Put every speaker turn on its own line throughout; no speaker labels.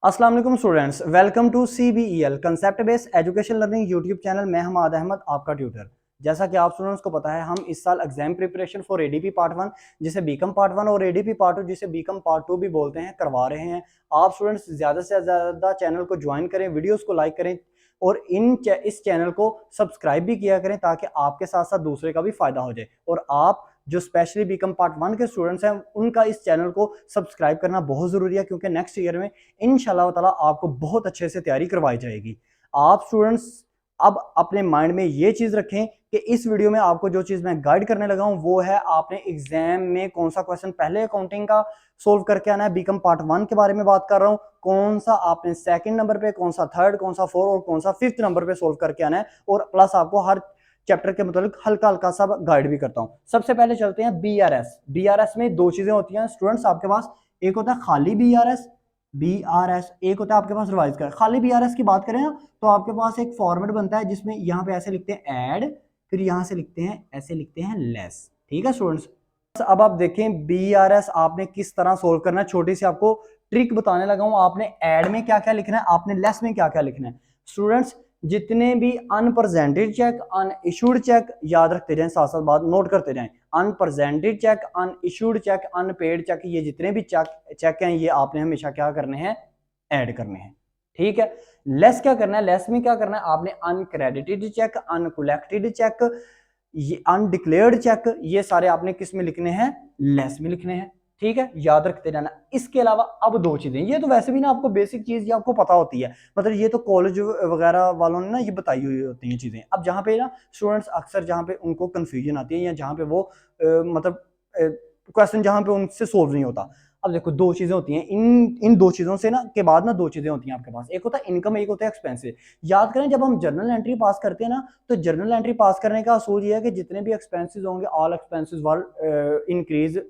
अस्सलाम वालेकुम students, welcome to CBEL concept based education learning YouTube channel. मैं हमाद अहमद, आपका ट्यूटर। जैसा कि आप स्टूडेंट्स को पता है, हम इस साल exam preparation for ADP part 1 जिसे बीकम पार्ट 1 और ADP पार्ट 2 जिसे बीकम पार्ट 2 भी बोलते हैं करवा रहे हैं। आप स्टूडेंट्स ज़्यादा से ज़्यादा चैनल को ज्वाइन करें, वीडियोज़ को लाइक करें और इस चैनल को सब्सक्राइब भी किया करें ताकि आपके साथ साथ दूसरे का भी फायदा हो जाए। और आप जो स्पेशली बीकम पार्ट 1 के स्टूडेंट्स हैं उनका इस चैनल को सब्सक्राइब करना बहुत ज़रूरी है, क्योंकि नेक्स्ट ईयर में इंशाल्लाह ताला आपको बहुत अच्छे से तैयारी करवाई जाएगी। आप स्टूडेंट्स अब अपने माइंड में ये चीज़ रखें कि इस वीडियो में आपको जो चीज़ मैं गाइड करने लगा हूं वो है आपने एग्जाम में कौन सा क्वेश्चन पहले अकाउंटिंग का सोल्व करके आना है। बीकम पार्ट 1 के बारे में बात कर रहा हूं, कौन सा आपने सेकंड नंबर पे, कौन सा थर्ड, कौन सा फोर्थ और कौन सा फिफ्थ नंबर पे सोल्व करके आना है। और प्लस आपको हर चैप्टर के मतलब हल्का हल्का सा गाइड भी करता हूं। सबसे पहले चलते हैं BRS में दो चीजें होती हैं स्टूडेंट्स आपके पास। एक होता है खाली BRS, एक होता है आपके पास रिवाइज कर। खाली BRS की बात करें ना तो आपके पास एक फॉर्मेट बनता है जिसमें यहाँ पे ऐसे लिखते हैं ऐड, फिर यहाँ से लिखते हैं ऐसे लिखते हैं लेस। ठीक है स्टूडेंट्स, अब आप देखें BRS आपने किस तरह सोल्व करना है। छोटी सी आपको ट्रिक बताने लगा हूं। आपने ऐड में क्या क्या लिखना है, आपने लेस में क्या क्या लिखना है। स्टूडेंट्स जितने भी अनप्रेजेंटेड चेक, अनइशूड चेक याद रखते जाएं, साथ साथ बात नोट करते जाएं। Unpresented cheque, unissued cheque, unpaid cheque, ये जितने भी चेक हैं ये आपने हमेशा क्या करने हैं, ऐड करने हैं। ठीक है। लेस क्या करना है, लेस में क्या करना है, आपने अनक्रेडिटेड चेक, अनकलेक्टेड चेक, ये अनडिक्लेयर्ड चेक, ये सारे आपने किस में लिखने हैं, लेस में लिखने हैं। ठीक है, याद रखते जाना। इसके अलावा अब दो चीजें, ये तो वैसे भी ना आपको बेसिक चीज ये आपको पता होती है, मतलब ये तो कॉलेज वगैरह वालों ने ना ये बताई हुई होती हैं चीजें। अब जहाँ पे ना स्टूडेंट्स अक्सर जहाँ पे उनको कंफ्यूजन आती है या जहाँ पे वो मतलब क्वेश्चन जहाँ पे उनसे सोल्व नहीं होता। अब देखो दो चीजें होती हैं, इन दो चीजों से ना के बाद ना दो चीजें होती हैं आपके पास। एक होता है इनकम, एक होता है एक्सपेंसिव। याद करें जब हम जर्नल एंट्री पास करते हैं ना, तो जर्नल एंट्री पास करने का असूल ये है कि जितने भी एक्सपेंसेस होंगे ऑल एक्सपेंसेस वर इंक्रीज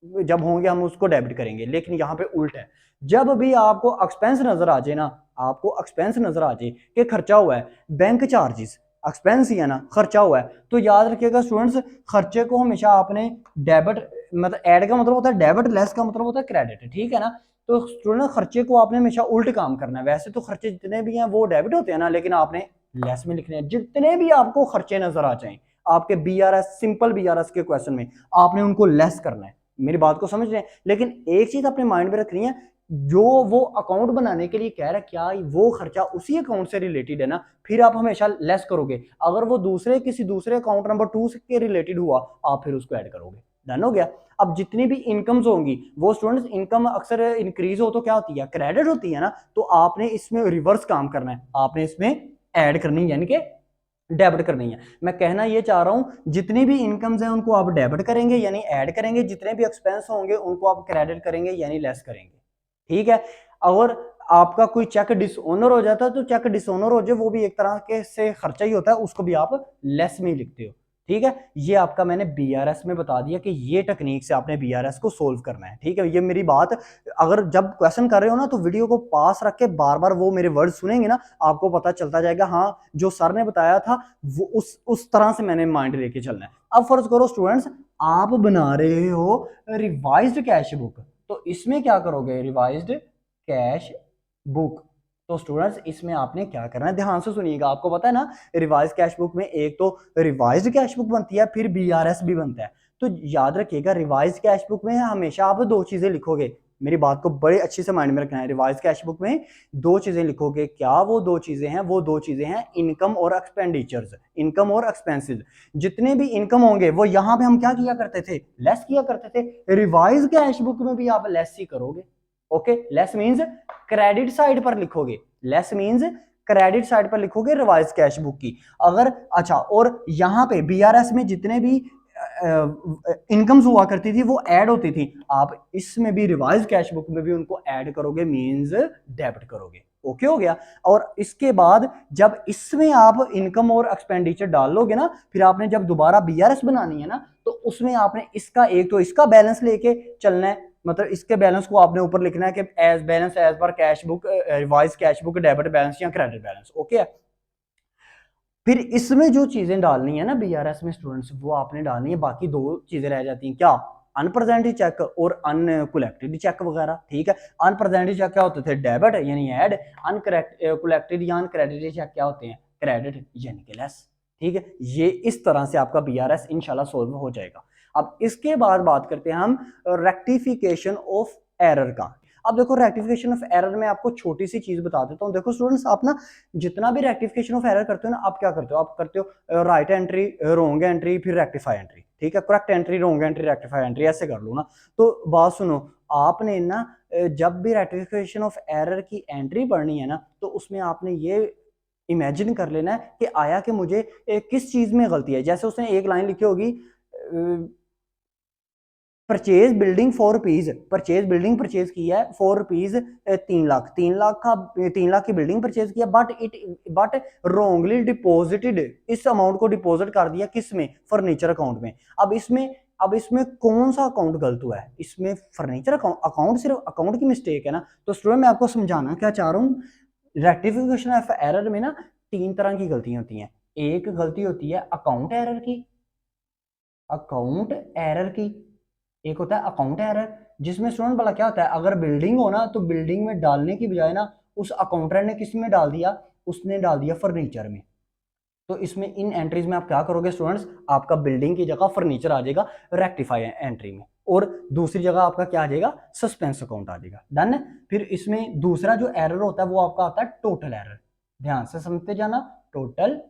जब होंगे हम उसको डेबिट करेंगे। लेकिन यहाँ पे उल्ट है, जब भी आपको एक्सपेंस नजर आ जाए ना, आपको एक्सपेंस नजर आ जाए कि खर्चा हुआ है, बैंक चार्जेस एक्सपेंस ही है ना, खर्चा हुआ है, तो याद रखिएगा स्टूडेंट्स खर्चे को हमेशा आपने डेबिट, मतलब ऐड का मतलब होता है डेबिट, लेस का मतलब होता है क्रेडिट। ठीक है ना। तो स्टूडेंट खर्चे को आपने हमेशा उल्ट काम करना है। वैसे तो खर्चे जितने भी हैं वो डेबिट होते हैं ना, लेकिन आपने लेस में लिखने हैं। जितने भी आपको खर्चे नजर आ जाएं आपके BRS, सिंपल BRS के क्वेश्चन में, आपने उनको लेस करना है। मेरी बात को समझ रहे हैं। लेकिन एक चीज अपने माइंड में रखनी है, जो वो अकाउंट बनाने के लिए कह रहा है क्या वो खर्चा उसी अकाउंट से रिलेटेड है ना, फिर आप हमेशा लेस करोगे। अगर वो किसी दूसरे अकाउंट नंबर 2 के रिलेटेड हुआ, आप फिर उसको ऐड करोगे। डन हो गया। अब जितनी भी इनकम्स होंगी वो स्टूडेंट्स, इनकम अक्सर इंक्रीज हो तो क्या होती है, क्रेडिट होती है ना, तो आपने इसमें रिवर्स काम करना है, आपने इसमें ऐड करनी है, यानी कि डेबिट करनी है। मैं कहना ये चाह रहा हूं जितनी भी इनकम्स हैं उनको आप डेबिट करेंगे यानी ऐड करेंगे, जितने भी एक्सपेंस होंगे उनको आप क्रेडिट करेंगे यानी लेस करेंगे। ठीक है। और आपका कोई चेक डिसऑनर हो जाता है तो चेक डिसऑनर हो जाए वो भी एक तरह के से खर्चा ही होता है, उसको भी आप लेस में ही लिखते हो। ठीक है। ये आपका मैंने BRS में बता दिया कि ये टेक्निक से आपने BRS को सोल्व करना है। ठीक है। ये मेरी बात, अगर जब क्वेश्चन कर रहे हो ना तो वीडियो को पास रख के बार बार वो मेरे वर्ड सुनेंगे ना, आपको पता चलता जाएगा हाँ जो सर ने बताया था वो उस तरह से मैंने माइंड लेके चलना है। अब फर्ज करो स्टूडेंट्स आप बना रहे हो रिवाइज्ड कैश बुक, तो इसमें क्या करोगे, रिवाइज्ड कैश बुक। तो स्टूडेंट्स इसमें आपने क्या करना है, ध्यान से सुनिएगा। आपको पता है ना रिवाइज कैश बुक में एक तो रिवाइज्ड कैश बुक बनती है, फिर BRS भी बनता है। तो याद रखिएगा रिवाइज कैश बुक में हमेशा आप दो चीजें लिखोगे। मेरी बात को बड़े अच्छे से माइंड में रखना है। रिवाइज कैश बुक में दो चीजें लिखोगे। क्या वो दो चीजें हैं, वो दो चीजें हैं इनकम और एक्सपेंडिचर्स, इनकम और एक्सपेंसेस। जितने भी इनकम होंगे वो यहां पे हम क्या किया करते थे, लेस किया करते थे। रिवाइज कैश बुक में भी आप लेस ही करोगे। Okay, less means credit side पर लिखोगे, लेस मींस क्रेडिट साइड पर लिखोगे रिवाइज कैश बुक की। अगर अच्छा, और यहां पे BRS में जितने भी इनकम्स हुआ करती थी वो ऐड होती थी, आप इसमें भी रिवाइज कैश बुक में भी उनको ऐड करोगे, मींस डेबिट करोगे। ओके हो गया। और इसके बाद जब इसमें आप इनकम और एक्सपेंडिचर डाल लोगे ना, फिर आपने जब दोबारा BRS बनानी है ना तो उसमें आपने इसका एक तो इसका बैलेंस लेके चलना है, मतलब इसके बैलेंस को आपने ऊपर लिखना है कि as balance as per cash book, revise cash book, debit balance या क्रेडिट बैलेंस। ओके। फिर इसमें जो चीजें डालनी है ना BRS में स्टूडेंट्स, वो आपने डालनी है। बाकी दो चीजें रह जाती हैं, क्या, अनप्रेजेंट चेक और अनकलेक्टेड चेक वगैरह, ठीक है। अनप्रेजेंट चेक क्या होते थे, डेबिट यानी ऐड, अनकलेक्टेड या अनक्रेडिटेड चेक क्या होते हैं, क्रेडिट यानी कि लेस, ठीक है। ये इस तरह से आपका बीआरएस इंशाल्लाह सोल्व हो जाएगा। अब इसके बाद बात करते हैं हम रेक्टिफिकेशन ऑफ एरर का। अब देखो रेक्टिफिकेशन ऑफ एरर में आपको छोटी सी चीज बता देता हूँ। देखो स्टूडेंट्स, आप ना जितना भी रेक्टिफिकेशन ऑफ एरर करते हो ना, आप क्या करते हो, आप करते हो राइट एंट्री, रोंग एंट्री, फिर रेक्टिफाई एंट्री, ठीक है। करेक्ट एंट्री, रोंग एंट्री, रेक्टिफाई एंट्री, ऐसे कर लो ना। तो बात सुनो, आपने ना जब भी रेक्टिफिकेशन ऑफ एरर की एंट्री पढ़नी है ना, तो उसमें आपने ये इमेजिन कर लेना है कि आया कि मुझे किस चीज में गलती है। जैसे उसने एक लाइन लिखी होगी, purchase building ₹4, purchase building purchase किया है ₹4, 3 लाख, 3 लाख का 3 लाख की बिल्डिंग परचेज किया, बट रोंगली डिपॉजिटेड, इस अमाउंट को डिपॉजिट कर दिया किस में, फर्नीचर अकाउंट में। अब इसमें कौन सा अकाउंट गलत हुआ है, इसमें फर्नीचर अकाउंट सिर्फ अकाउंट की मिस्टेक है ना। तो स्टूडेंट मैं आपको समझाना क्या चाह रहा हूँ, रेक्टिफिकेशन ऑफ एरर में ना 3 तरह की गलतियां होती हैं। एक गलती होती है अकाउंट एरर की, अकाउंट एरर की, एक होता है अकाउंट एरर, जिसमें स्टूडेंट भला क्या होता है, अगर बिल्डिंग हो ना, तो बिल्डिंग में डालने की बजाय ना उस अकाउंटर ने किस में डाल दिया, उसने डाल दिया फर्नीचर में। तो इसमें इन एंट्रीज में आप क्या करोगे स्टूडेंट्स, आपका बिल्डिंग की जगह फर्नीचर आ जाएगा रेक्टिफाई एंट्री में, और दूसरी जगह आपका क्या आ जाएगा, सस्पेंस अकाउंट आ जाएगा। डन है। फिर इसमें दूसरा जो एरर होता है वो आपका आता है टोटल एरर। ध्यान से समझते जाना, टोटल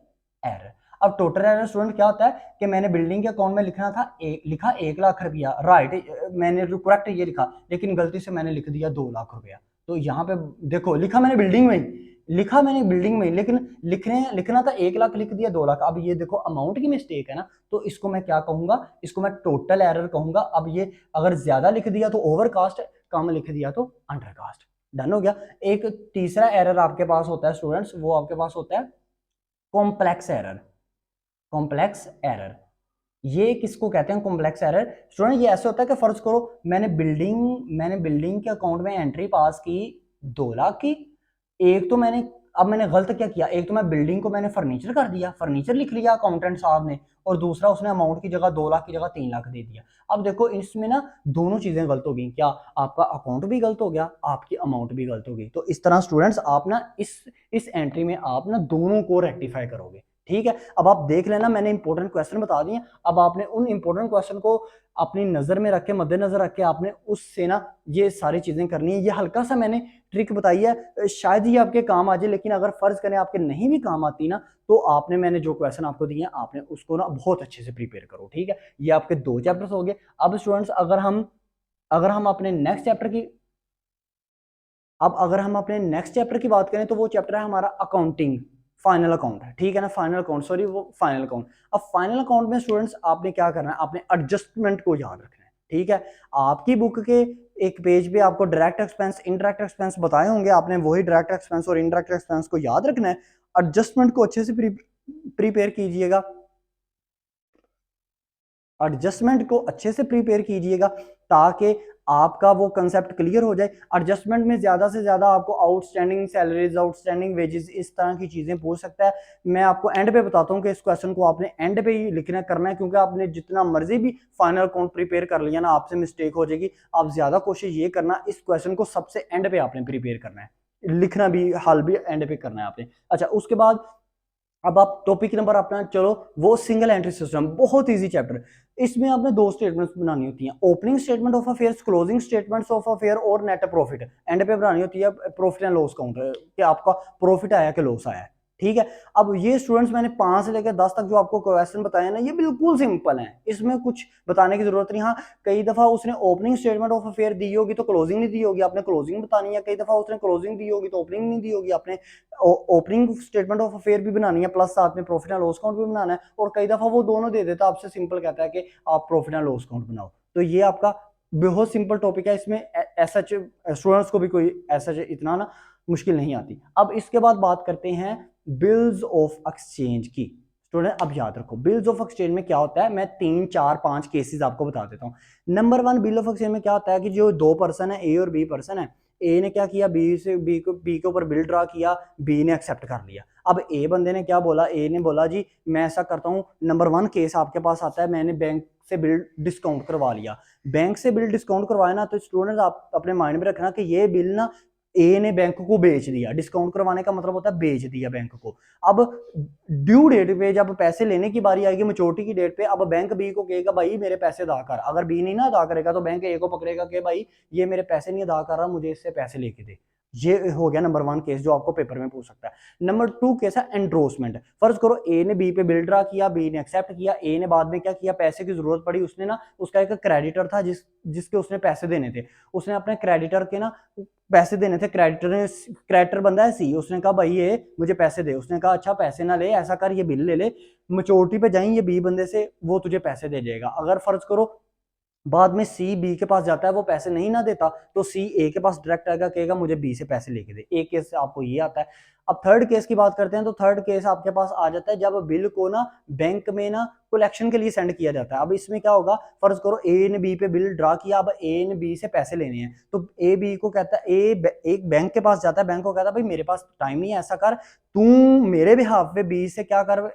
एरर। अब टोटल एरर स्टूडेंट क्या होता है कि मैंने बिल्डिंग के अकाउंट में लिखना था लिखा 1 लाख रुपया, राइट, मैंने करेक्ट ये लिखा, लेकिन गलती से मैंने लिख दिया 2 लाख रुपया। तो यहाँ पे देखो लिखा मैंने बिल्डिंग में, लेकिन लिखना था 1 लाख, लिख दिया 2 लाख। अब ये देखो अमाउंट की मिस्टेक है ना, तो इसको मैं क्या कहूंगा, इसको मैं टोटल एरर कहूंगा। अब ये अगर ज्यादा लिख दिया तो ओवरकास्ट, कम लिख दिया तो अंडरकास्ट। डन हो गया। एक तीसरा एरर आपके पास होता है स्टूडेंट्स, वो आपके पास होता है कॉम्प्लेक्स एरर। कॉम्प्लेक्स एरर, ये किसको कहते हैं कॉम्प्लेक्स एरर स्टूडेंट, ये ऐसे होता है कि फर्ज करो मैंने बिल्डिंग के अकाउंट में एंट्री पास की 2 लाख की, एक तो मैंने गलत क्या किया, एक तो मैं बिल्डिंग को मैंने फर्नीचर कर दिया, फर्नीचर लिख लिया अकाउंटेंट साहब ने, और दूसरा उसने अमाउंट की जगह 2 लाख की जगह 3 लाख दे दिया। अब देखो इसमें ना दोनों चीजें गलत हो गई, क्या आपका अकाउंट भी गलत हो गया, आपकी अमाउंट भी गलत हो गई। तो इस तरह स्टूडेंट्स आप ना इस एंट्री में आप ना दोनों को रेक्टिफाई करोगे, ठीक है। अब आप देख लेना, मैंने इंपॉर्टेंट क्वेश्चन बता दिए, अब आपने उन इंपॉर्टेंट क्वेश्चन को अपनी नजर में रख के, मद्देनजर रख के आपने उससे ना ये सारी चीजें करनी है। ये हल्का सा मैंने ट्रिक बताई है, शायद ये आपके काम आ जाए, लेकिन अगर फर्ज करें आपके नहीं भी काम आती ना, तो मैंने जो क्वेश्चन आपको दिए आपने उसको ना बहुत अच्छे से प्रिपेयर करो, ठीक है। ये आपके 2 चैप्टर्स हो गए। अब स्टूडेंट्स अगर हम अपने नेक्स्ट चैप्टर की अगर हम अपने नेक्स्ट चैप्टर की बात करें, तो वो चैप्टर है हमारा अकाउंटिंग, फाइनल अकाउंट है, ठीक है ना, फाइनल अकाउंट, सॉरी वो फाइनल अकाउंट। अब फाइनल अकाउंट में स्टूडेंट्स आपने क्या करना है, आपने एडजस्टमेंट को याद रखना है, ठीक है। आपकी बुक के एक पेज पे आपको डायरेक्ट एक्सपेंस, इनडायरेक्ट एक्सपेंस बताए होंगे, आपने वही डायरेक्ट एक्सपेंस और इनडायरेक्ट एक्सपेंस को याद रखना है। एडजस्टमेंट को अच्छे से प्रिपेयर कीजिएगा, एडजस्टमेंट को अच्छे से प्रिपेयर कीजिएगा, ताकि आपका वो कंसेप्ट क्लियर हो जाए। एडजस्टमेंट में ज्यादा से ज्यादा आपको आउटस्टैंडिंग सैलरीज, आउटस्टैंडिंग वेजेस, इस तरह की चीजें पूछ सकता है। मैं आपको एंड पे बताता हूँ कि इस क्वेश्चन को आपने एंड पे ही लिखना करना है, क्योंकि आपने जितना मर्जी भी फाइनल अकाउंट प्रिपेयर कर लिया ना, आपसे मिस्टेक हो जाएगी। आप ज्यादा कोशिश ये करना, इस क्वेश्चन को सबसे एंड पे आपने प्रिपेयर करना है, लिखना भी, हल भी एंड पे करना है आपने। अच्छा, उसके बाद अब आप टॉपिक नंबर अपना चलो, वो सिंगल एंट्री सिस्टम, बहुत इजी चैप्टर। इसमें आपने 2 स्टेटमेंट्स बनानी होती हैं, opening statement of affairs, closing statements of affair, और नेट प्रॉफिट एंड पे बनानी होती है, प्रॉफिट एंड लॉस काउंट, कि आपका प्रॉफिट आया कि लॉस आया है, ठीक है। अब ये स्टूडेंट्स मैंने 5 से लेकर 10 तक जो आपको क्वेश्चन बताए ना, ये बिल्कुल सिंपल है, इसमें कुछ बताने की जरूरत नहीं। हाँ, कई दफा उसने ओपनिंग स्टेटमेंट ऑफ अफेयर दी होगी तो क्लोजिंग नहीं दी होगी, आपने क्लोजिंग बतानी है। कई दफा उसने क्लोजिंग दी होगी तो ओपनिंग नहीं दी होगी, आपने ओपनिंग स्टेटमेंट ऑफ अफेयर भी बनानी है, प्लस साथ में प्रॉफिट एंड लॉस काउंट भी बनाना है। और कई दफा वो दोनों दे देता, आपसे सिंपल कहता है कि आप प्रॉफिट एंड लॉस काउंट बनाओ। तो ये आपका बहुत सिंपल टॉपिक है, इसमें ऐसा स्टूडेंट्स को भी कोई ऐसा इतना ना मुश्किल नहीं आती। अब इसके बाद बात करते हैं बिल्स ऑफ एक्सचेंज की। स्टूडेंट अब याद रखो, बिल्स ऑफ एक्सचेंज में क्या होता है, मैं 3 4 5 केसेस आपको बता देता हूँ। नंबर 1 बिल ऑफ एक्सचेंज में क्या होता है कि जो 2 पर्सन है, ए और बी पर्सन है, ए ने क्या किया, बी के ऊपर बिल ड्रा किया, बी ने एक्सेप्ट कर लिया। अब ए बंदे ने क्या बोला, ए ने बोला जी मैं ऐसा करता हूँ, नंबर 1 केस आपके पास आता है, मैंने बैंक से बिल डिस्काउंट करवा लिया। बैंक से बिल डिस्काउंट करवाया ना, तो स्टूडेंट आप अपने माइंड में रखना कि ये बिल ना ए ने बैंक को बेच दिया। डिस्काउंट करवाने का मतलब होता है बेच दिया बैंक को। अब ड्यू डेट पे जब पैसे लेने की बारी आएगी, मेच्योरिटी की डेट पे, अब बैंक बी को कहेगा भाई मेरे पैसे अदा कर। अगर बी नहीं ना अदा करेगा तो बैंक ए को पकड़ेगा कि भाई ये मेरे पैसे नहीं अदा कर रहा, मुझे इससे पैसे लेके दे। ये हो गया नंबर 1 केस जो आपको पेपर में पूछ सकता है। नंबर 2 केस है एंड्रोसमेंट। फर्ज करो ए ने बी पे बिल ड्रा किया, बी ने एक्सेप्ट किया, ए ने बाद में क्या किया, पैसे की जरूरत पड़ी, उसने ना उसका एक क्रेडिटर था जिसके उसने पैसे देने थे, उसने अपने क्रेडिटर के ना पैसे देने थे। क्रेडिटर बंदा है सी, उसने कहा भाई ये मुझे पैसे दे। उसने कहा अच्छा पैसे ना ले, ऐसा कर ये बिल ले ले, मेच्योरिटी पे जाएं ये बी बंदे से, वो तुझे पैसे दे जाएगा। अगर फर्ज करो बाद में सी बी के पास जाता है, वो पैसे नहीं ना देता, तो सी ए के पास डायरेक्ट आएगा, कहेगा मुझे बी से पैसे लेके दे। एक केस से आपको ये आता है। अब थर्ड केस की बात करते हैं, तो थर्ड केस आपके पास आ जाता है जब बिल को ना बैंक में ना कलेक्शन के लिए सेंड किया जाता है। अब इसमें क्या होगा, फर्ज करो ए ने बी पे बिल ड्रा किया, अब ए ने बी से पैसे लेने हैं, तो ए बी को कहता है, एक बैंक के पास जाता है, बैंक को कहता है भाई मेरे पास टाइम नहीं है, ऐसा कर तू मेरे बिहाफ पे बी से क्या कर,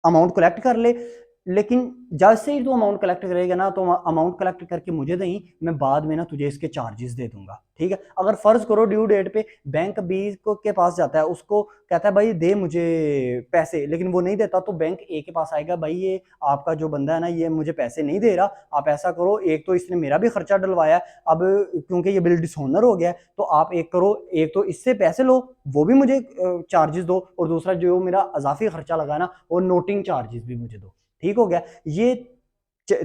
अमाउंट कलेक्ट कर ले। लेकिन जैसे ही तू अमाउंट कलेक्ट करेगा ना, तो अमाउंट कलेक्ट करके मुझे दें, मैं बाद में ना तुझे इसके चार्जेस दे दूंगा, ठीक है। अगर फर्ज करो ड्यू डेट पे बैंक बी को के पास जाता है, उसको कहता है भाई दे मुझे पैसे, लेकिन वो नहीं देता, तो बैंक ए के पास आएगा, भाई ये आपका जो बंदा है ना ये मुझे पैसे नहीं दे रहा, आप ऐसा करो, एक तो इसने मेरा भी खर्चा डलवाया, अब क्योंकि ये बिल डिसऑनर हो गया, तो आप एक करो, एक तो इससे पैसे लो, वो भी मुझे चार्जेस दो, और दूसरा जो मेरा अजाफी खर्चा लगा ना, वो नोटिंग चार्जेस भी मुझे दो। ठीक हो गया। ये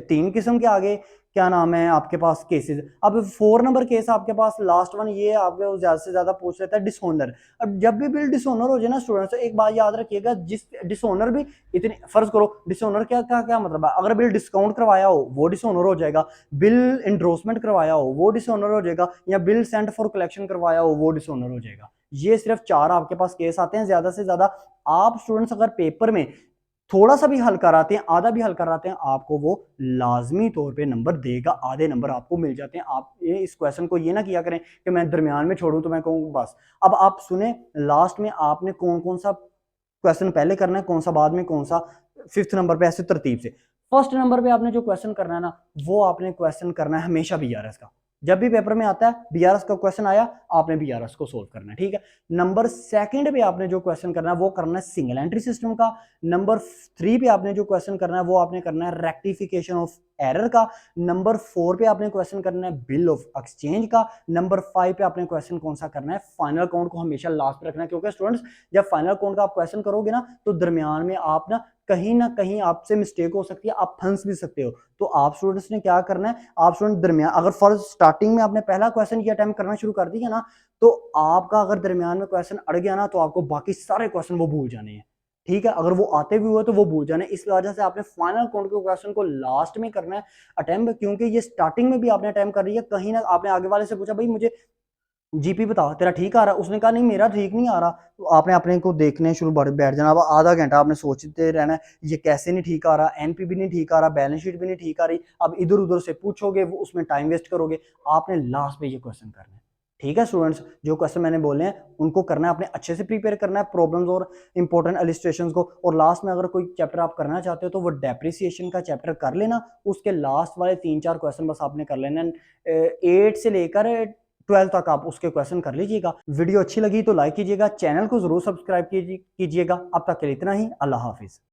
3 किस्म के आगे क्या नाम है आपके पास केसेस। अब 4 नंबर केस आपके पास लास्ट वन, ये आपके ज्यादा से ज्यादा पूछ लेता है डिसओनर। अब जब भी बिल डिसओनर हो जाए ना स्टूडेंट्स, तो एक बात याद रखिएगा, जिस डिसओनर भी इतने, फर्ज करो डिसओनर क्या क्या क्या मतलब है, अगर बिल डिस्काउंट करवाया हो वो डिसओनर हो जाएगा, बिल इंड्रोसमेंट करवाया हो वो डिसओनर हो जाएगा, या बिल सेंट फॉर कलेक्शन करवाया हो वो डिसओनर हो जाएगा। ये सिर्फ 4 आपके पास केस आते हैं। ज्यादा से ज्यादा आप स्टूडेंट्स अगर पेपर में थोड़ा सा भी हल कराते हैं, आधा भी हल कराते हैं, आपको वो लाजमी तौर पे नंबर देगा, आधे नंबर आपको मिल जाते हैं। आप ये इस क्वेश्चन को ये ना किया करें कि मैं दरमियान में छोड़ूं तो मैं कहूँ बस। अब आप सुने लास्ट में आपने कौन कौन सा क्वेश्चन पहले करना है, कौन सा बाद में, कौन सा 5th नंबर पे, ऐसे तरतीब से। फर्स्ट नंबर पे आपने जो क्वेश्चन करना है ना, वो आपने क्वेश्चन करना है हमेशा बीआरएस का। जब भी पेपर में आता है बीआरएस का क्वेश्चन आया, आपने बीआरएस को सोल्व करना है, ठीक है। नंबर 2 पे आपने जो क्वेश्चन करना है वो करना है सिंगल एंट्री सिस्टम का। नंबर 3 पे आपने जो क्वेश्चन करना है वो आपने करना है रेक्टिफिकेशन ऑफ एरर का। नंबर 4 पे आपने क्वेश्चन करना है बिल ऑफ एक्सचेंज का। नंबर 5 पे आपने क्वेश्चन कौन सा करना है, फाइनल काउंट को हमेशा लास्ट पे रखना है, क्योंकि स्टूडेंट्स जब फाइनल काउंट का आप क्वेश्चन करोगे ना, तो दरमियान में आप ना कहीं आपसे मिस्टेक हो सकती है, आप फंस भी सकते हो। तो आप स्टूडेंट्स ने क्या करना है, आप स्टूडेंट दरमियान, अगर फर्स्ट स्टार्टिंग में आपने पहला क्वेश्चन ये अटेम्प्ट करना शुरू कर दिया ना, तो आपका अगर दरमियान में क्वेश्चन अड़ गया ना, तो आपको बाकी सारे क्वेश्चन वो भूल जाने हैं, ठीक है। अगर वो आते भी हुए तो वो भूल जाने। इस वजह से आपने फाइनल काउंट के क्वेश्चन को लास्ट में करना है अटेम्प्ट, क्योंकि ये स्टार्टिंग में भी आपने अटेम्प्ट कर रही है। कहीं ना आपने आगे वाले से पूछा भाई मुझे जीपी बता तेरा ठीक आ रहा है, उसने कहा नहीं मेरा ठीक नहीं आ रहा, तो आपने अपने को देखने शुरू बैठ जाना। अब आधा घंटा आपने सोचते रहना है ये कैसे नहीं ठीक आ रहा, एनपी भी नहीं ठीक आ रहा, बैलेंस शीट भी नहीं ठीक आ रही। अब इधर उधर से पूछोगे, वो उसमें टाइम वेस्ट करोगे। आपने लास्ट में ये क्वेश्चन करना है, ठीक है स्टूडेंट्स। जो क्वेश्चन मैंने बोले हैं उनको करना है, आपने अच्छे से प्रिपेयर करना है प्रॉब्लम्स और इंपॉर्टेंट इलस्ट्रेशंस को। और लास्ट में अगर कोई चैप्टर आप करना चाहते हो तो वो डेप्रिसिएशन का चैप्टर कर लेना, उसके लास्ट वाले 3-4 क्वेश्चन बस आपने कर लेना। 8 से लेकर 12 तक आप उसके क्वेश्चन कर लीजिएगा। वीडियो अच्छी लगी तो लाइक कीजिएगा, चैनल को जरूर सब्सक्राइब कीजिएगा। अब तक के लिए इतना ही, अल्लाह हाफिज।